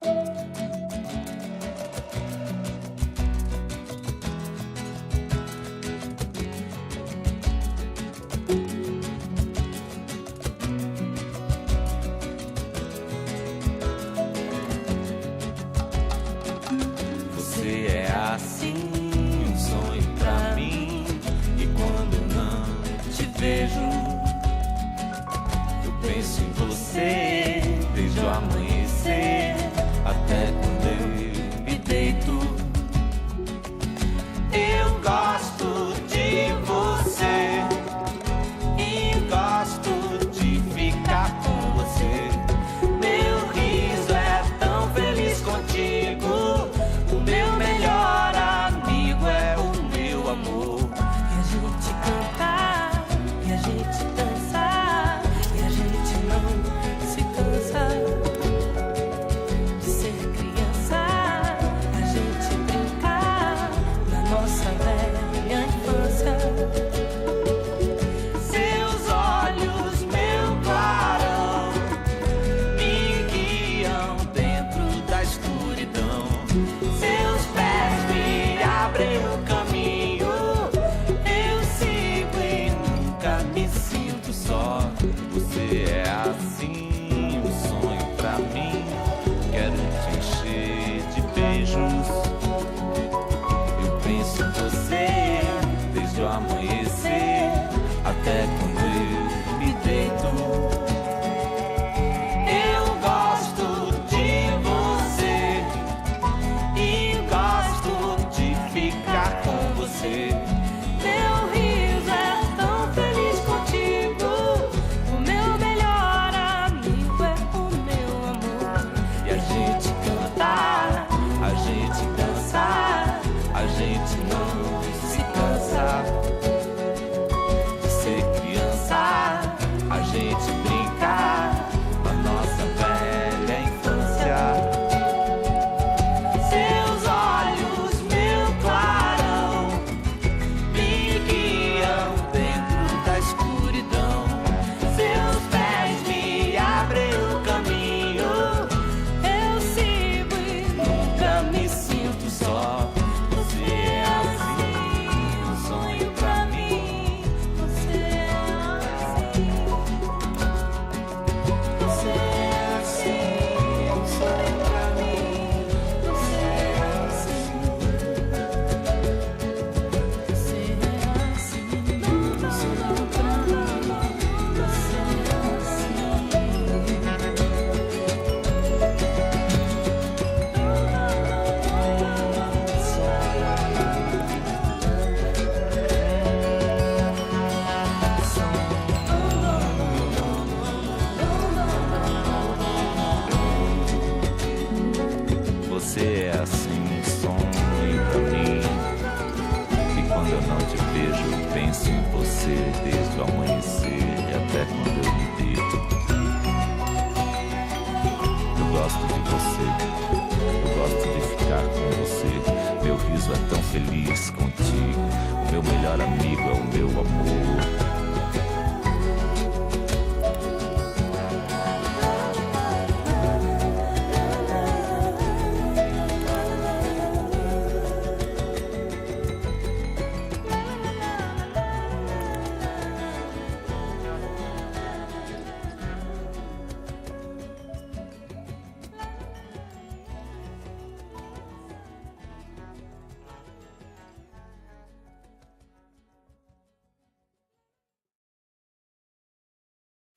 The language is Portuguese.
Você é assim, um sonho pra mim. E quando não te vejo, eu penso em você desde o amanhecer até quando eu me deito. Eu gosto de você e gosto de ficar com você. Meu riso é tão feliz contigo. O meu melhor amigo é o meu amor. E a gente cantar, e a gente dançar, e a gente não se cansa de ser criança. A gente brincar na nossa velha infância. Seus olhos, meu clarão, me guiam dentro da escuridão. Seus pés me abrem o caminho. Eu sigo e nunca me sinto só. Você é assim, um sonho pra mim. Quero te encher de beijos. Eu penso em você desde o amanhecer até quando eu me deito. Eu gosto de você e gosto de ficar com você. Meu riso é tão feliz contigo. O meu melhor amigo é o meu amor. E a gente cantar, a gente dançar, a gente não se cansa de ser criança. A gente brincar na nossa velha infância. Seus olhos, meu clarão, me guiam dentro da escuridão. Seus pés me abrem o caminho. Eu sigo e Nunca me sinto só. Você é assim, um sonho pra mim. você é assim. Você é assim, um sonho pra mim. Você é assim. Você é assim, um sonho pra mim. Você é Você é assim, um sonho pra mim. E quando eu não te vejo, eu penso em você desde o amanhecer e até quando eu me deito. Eu gosto de você, eu gosto de ficar com você. Meu riso é tão feliz contigo. O meu melhor amigo é o meu amor.